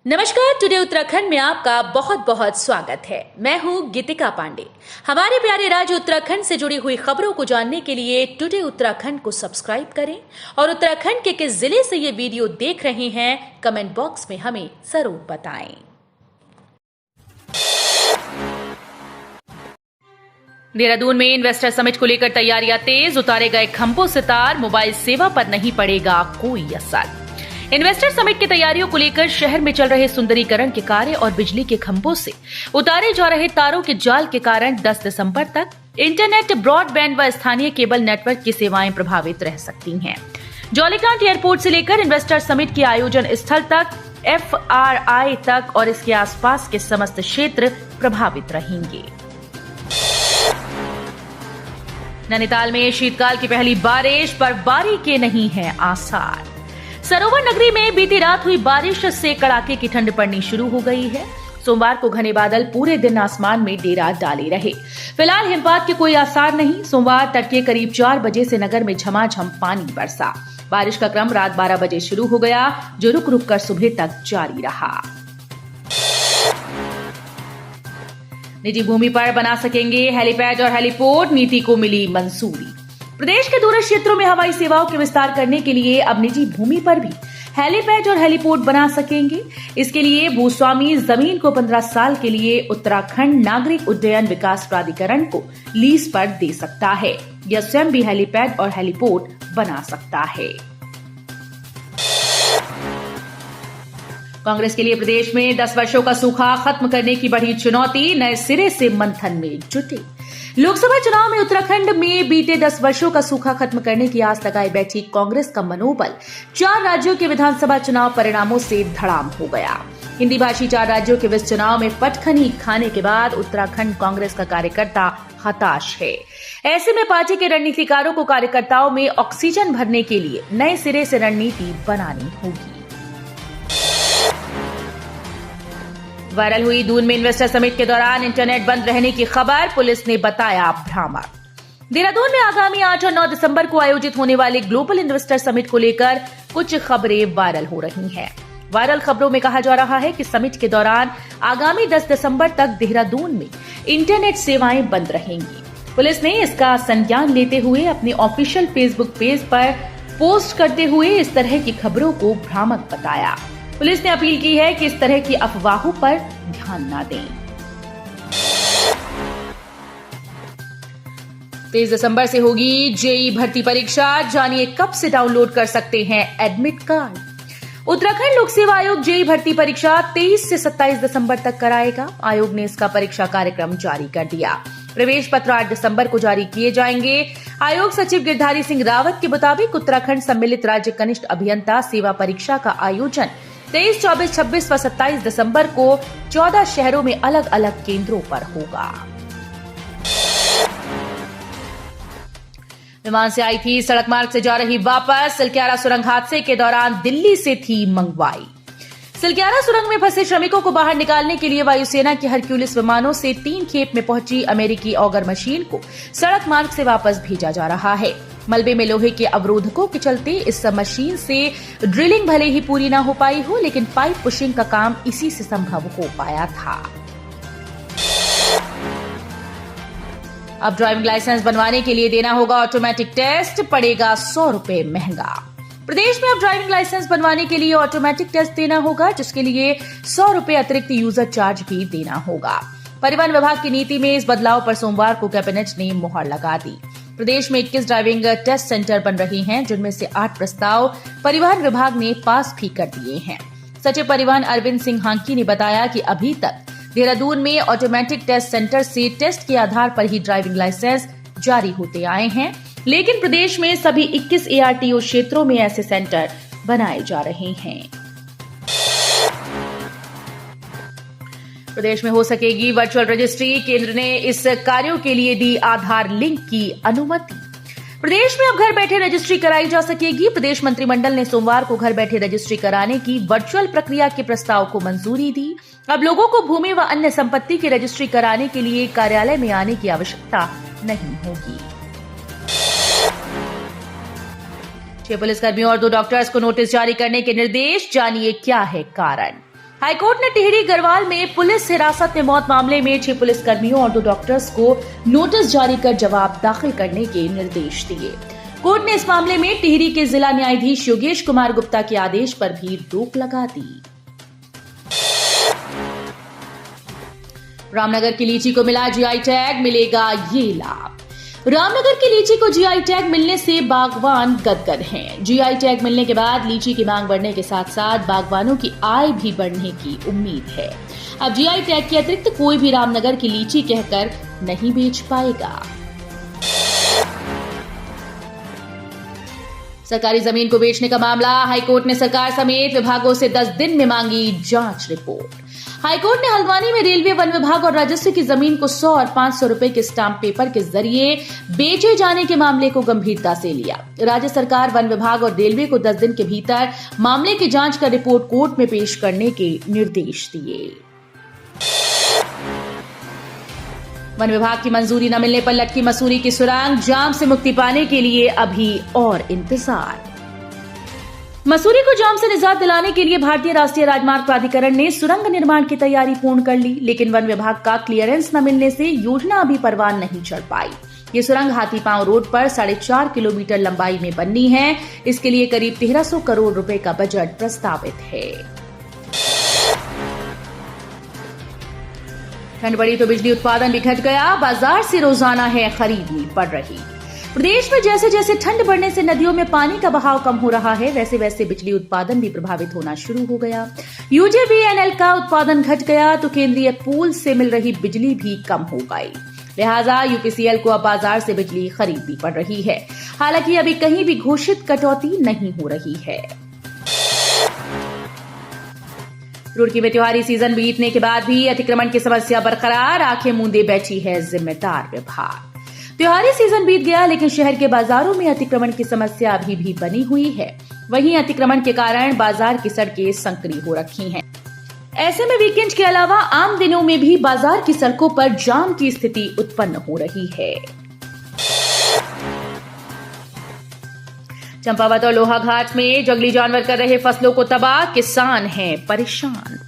नमस्कार। टुडे उत्तराखंड में आपका बहुत बहुत स्वागत है। मैं हूं गीतिका पांडे। हमारे प्यारे राज्य उत्तराखंड से जुड़ी हुई खबरों को जानने के लिए टुडे उत्तराखंड को सब्सक्राइब करें और उत्तराखंड के किस जिले से ये वीडियो देख रहे हैं कमेंट बॉक्स में हमें जरूर बताएं। देहरादून में इन्वेस्टर समिट को लेकर तैयारियां तेज, उतारे गए खंभों से तार, मोबाइल सेवा पर नहीं पड़ेगा कोई असर। इन्वेस्टर समिट की तैयारियों को लेकर शहर में चल रहे सुंदरीकरण के कार्य और बिजली के खंभों से उतारे जा रहे तारों के जाल के कारण 10 दिसंबर तक इंटरनेट, ब्रॉडबैंड व स्थानीय केबल नेटवर्क की सेवाएं प्रभावित रह सकती हैं। जौलीग्रांट एयरपोर्ट से लेकर इन्वेस्टर समिट के आयोजन स्थल तक, FRI तक और इसके आसपास के समस्त क्षेत्र प्रभावित रहेंगे। नैनीताल में शीतकाल की पहली बारिश, बर्फबारी के नहीं है आसार। सरोवर नगरी में बीती रात हुई बारिश से कड़ाके की ठंड पड़नी शुरू हो गई है। सोमवार को घने बादल पूरे दिन आसमान में डेरा डाले रहे। फिलहाल हिमपात के कोई आसार नहीं। सोमवार तड़के करीब 4 बजे से नगर में झमाझम पानी बरसा। बारिश का क्रम रात 12 बजे शुरू हो गया, जो रुक रुक कर सुबह तक जारी रहा। निजी भूमि पर बना सकेंगे हेलीपैड और हेलीपोर्ट, नीति को मिली मंजूरी। प्रदेश के दूरस्थ क्षेत्रों में हवाई सेवाओं के विस्तार करने के लिए अब निजी भूमि पर भी हेलीपैड और हेलीपोर्ट बना सकेंगे। इसके लिए भूस्वामी जमीन को 15 साल के लिए उत्तराखंड नागरिक उड्डयन विकास प्राधिकरण को लीज पर दे सकता है या स्वयं भी हेलीपैड और हेलीपोर्ट बना सकता है। कांग्रेस के लिए प्रदेश में 10 वर्षों का सूखा खत्म करने की बड़ी चुनौती, नए सिरे से मंथन में जुटे। लोकसभा चुनाव में उत्तराखंड में बीते 10 वर्षों का सूखा खत्म करने की आस लगाई बैठी कांग्रेस का मनोबल 4 राज्यों के विधानसभा चुनाव परिणामों से धड़ाम हो गया। हिंदी भाषी 4 राज्यों के इस चुनाव में पटखनी खाने के बाद उत्तराखंड कांग्रेस का कार्यकर्ता हताश है। ऐसे में पार्टी के रणनीतिकारों को कार्यकर्ताओं में ऑक्सीजन भरने के लिए नए सिरे से रणनीति बनानी होगी। वायरल हुई दून में इन्वेस्टर समिट के दौरान इंटरनेट बंद रहने की खबर, पुलिस ने बताया भ्रामक। देहरादून में आगामी 8 और 9 दिसंबर को आयोजित होने वाले ग्लोबल इन्वेस्टर समिट को लेकर कुछ खबरें वायरल हो रही हैं। वायरल खबरों में कहा जा रहा है कि समिट के दौरान आगामी 10 दिसंबर तक देहरादून में इंटरनेट सेवाएं बंद रहेंगी। पुलिस ने इसका संज्ञान लेते हुए अपने ऑफिशियल फेसबुक पेज पर पोस्ट करते हुए इस तरह की खबरों को भ्रामक बताया। पुलिस ने अपील की है कि इस तरह की अफवाहों पर ध्यान न दें। 23 दिसंबर से होगी जेईई भर्ती परीक्षा, जानिए कब से डाउनलोड कर सकते हैं एडमिट कार्ड। उत्तराखंड लोक सेवा आयोग जेईई भर्ती परीक्षा 23 से 27 दिसंबर तक कराएगा। आयोग ने इसका परीक्षा कार्यक्रम जारी कर दिया। प्रवेश पत्र 8 दिसंबर को जारी किए जाएंगे। आयोग सचिव गिरधारी सिंह रावत के मुताबिक उत्तराखंड सम्मिलित राज्य कनिष्ठ अभियंता सेवा परीक्षा का आयोजन 23, 24, 26 व 27 दिसंबर को 14 शहरों में अलग अलग केंद्रों पर होगा। विमान से आई थी, सड़क मार्ग से जा रही वापस। सिलक्यारा सुरंग हादसे के दौरान दिल्ली से थी मंगवाई। सिलक्यारा सुरंग में फंसे श्रमिकों को बाहर निकालने के लिए वायुसेना के हरक्यूलिस विमानों से 3 खेप में पहुंची अमेरिकी ऑगर मशीन को सड़क मार्ग से वापस भेजा जा रहा है। मलबे में लोहे के अवरोधकों के चलते इस मशीन से ड्रिलिंग भले ही पूरी न हो पाई हो, लेकिन पाइप पुशिंग का काम इसी से संभव हो पाया था। अब ड्राइविंग लाइसेंस बनवाने के लिए देना होगा ऑटोमेटिक टेस्ट, पड़ेगा 100 रुपए महंगा। प्रदेश में अब ड्राइविंग लाइसेंस बनवाने के लिए ऑटोमेटिक टेस्ट देना होगा, जिसके लिए 100 रुपए अतिरिक्त यूजर चार्ज भी देना होगा। परिवहन विभाग की नीति में इस बदलाव पर सोमवार को कैबिनेट ने मुहर लगा दी। प्रदेश में 21 ड्राइविंग टेस्ट सेंटर बन रहे हैं, जिनमें से 8 प्रस्ताव परिवहन विभाग ने पास भी कर दिए हैं। सचिव परिवहन अरविंद सिंह हांकी ने बताया कि अभी तक देहरादून में ऑटोमेटिक टेस्ट सेंटर से टेस्ट के आधार पर ही ड्राइविंग लाइसेंस जारी होते आए हैं, लेकिन प्रदेश में सभी 21 ARTO क्षेत्रों में ऐसे सेंटर बनाए जा रहे हैं। प्रदेश में हो सकेगी वर्चुअल रजिस्ट्री, केंद्र ने इस कार्यों के लिए दी आधार लिंक की अनुमति। प्रदेश में अब घर बैठे रजिस्ट्री कराई जा सकेगी। प्रदेश मंत्रिमंडल ने सोमवार को घर बैठे रजिस्ट्री कराने की वर्चुअल प्रक्रिया के प्रस्ताव को मंजूरी दी। अब लोगों को भूमि व अन्य संपत्ति की रजिस्ट्री कराने के लिए कार्यालय में आने की आवश्यकता नहीं होगी। 6 पुलिसकर्मियों और 2 डॉक्टर्स को नोटिस जारी करने के निर्देश, जानिए क्या है कारण। हाईकोर्ट ने टिहरी गढ़वाल में पुलिस हिरासत में मौत मामले में 6 पुलिसकर्मियों और 2 डॉक्टर्स को नोटिस जारी कर जवाब दाखिल करने के निर्देश दिए। कोर्ट ने इस मामले में टिहरी के जिला न्यायाधीश योगेश कुमार गुप्ता के आदेश पर भी रोक लगा दी। रामनगर की लीची को मिला जीआई टैग, मिलेगा ये लाभ। रामनगर की लीची को जीआई टैग मिलने से बागवान गदगद हैं। जीआई टैग मिलने के बाद लीची की मांग बढ़ने के साथ साथ बागवानों की आय भी बढ़ने की उम्मीद है। अब जीआई टैग के अतिरिक्त कोई भी रामनगर की लीची कहकर नहीं बेच पाएगा। सरकारी जमीन को बेचने का मामला, हाईकोर्ट ने सरकार समेत विभागों से 10 दिन में मांगी जांच रिपोर्ट। हाईकोर्ट ने हल्द्वानी में रेलवे, वन विभाग और राजस्व की जमीन को 100 और 500 रुपए के स्टाम्प पेपर के जरिए बेचे जाने के मामले को गंभीरता से लिया। राज्य सरकार, वन विभाग और रेलवे को 10 दिन के भीतर मामले की जांच कर रिपोर्ट कोर्ट में पेश करने के निर्देश दिए। वन विभाग की मंजूरी न मिलने पर लटकी मसूरी की सुरंग, जाम से मुक्ति पाने के लिए अभी और इंतजार। मसूरी को जाम से निजात दिलाने के लिए भारतीय राष्ट्रीय राजमार्ग प्राधिकरण ने सुरंग निर्माण की तैयारी पूर्ण कर ली, लेकिन वन विभाग का क्लियरेंस न मिलने से योजना अभी परवान नहीं चढ़ पाई। ये सुरंग हाथीपांव रोड पर 4.5 किलोमीटर लंबाई में बननी है। इसके लिए करीब 1300 करोड़ रुपए का बजट प्रस्तावित है। ठंड बढ़ी तो बिजली उत्पादन भी घट गया, बाजार से रोजाना है खरीदनी पड़ रही। प्रदेश में जैसे जैसे ठंड बढ़ने से नदियों में पानी का बहाव कम हो रहा है, वैसे वैसे बिजली उत्पादन भी प्रभावित होना शुरू हो गया। यूजेवीएनएल का उत्पादन घट गया तो केंद्रीय पूल से मिल रही बिजली भी कम हो गई। लिहाजा यूपीसीएल को अब बाजार से बिजली खरीदनी पड़ रही है। हालांकि अभी कहीं भी घोषित कटौती नहीं हो रही है। रुड़की में त्योहारी सीजन बीतने के बाद भी अतिक्रमण की समस्या बरकरार, आंखें मूंदे बैठी है जिम्मेदार विभाग। त्योहारी सीजन बीत गया, लेकिन शहर के बाजारों में अतिक्रमण की समस्या अभी भी बनी हुई है। वहीं अतिक्रमण के कारण बाजार की सड़कें संकरी हो रखी हैं। ऐसे में वीकेंड के अलावा आम दिनों में भी बाजार की सड़कों पर जाम की स्थिति उत्पन्न हो रही है। चंपावत और लोहाघाट में जंगली जानवर कर रहे फसलों को तबाह, किसान हैं परेशान।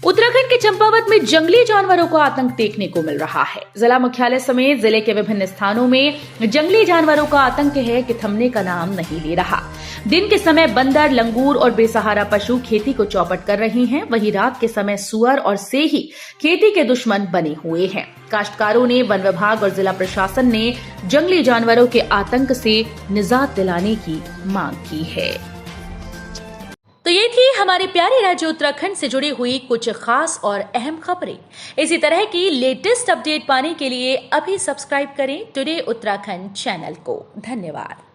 उत्तराखंड के चंपावत में जंगली जानवरों का आतंक देखने को मिल रहा है। जिला मुख्यालय समेत जिले के विभिन्न स्थानों में जंगली जानवरों का आतंक है कि थमने का नाम नहीं ले रहा। दिन के समय बंदर, लंगूर और बेसहारा पशु खेती को चौपट कर रही हैं, वहीं रात के समय सुअर और सेही खेती के दुश्मन बने हुए हैं। काश्तकारों ने, वन विभाग और जिला प्रशासन ने जंगली जानवरों के आतंक से निजात दिलाने की मांग की है। तो ये थी हमारे प्यारे राज्य उत्तराखंड से जुड़ी हुई कुछ खास और अहम खबरें। इसी तरह की लेटेस्ट अपडेट पाने के लिए अभी सब्सक्राइब करें टुडे उत्तराखंड चैनल को। धन्यवाद।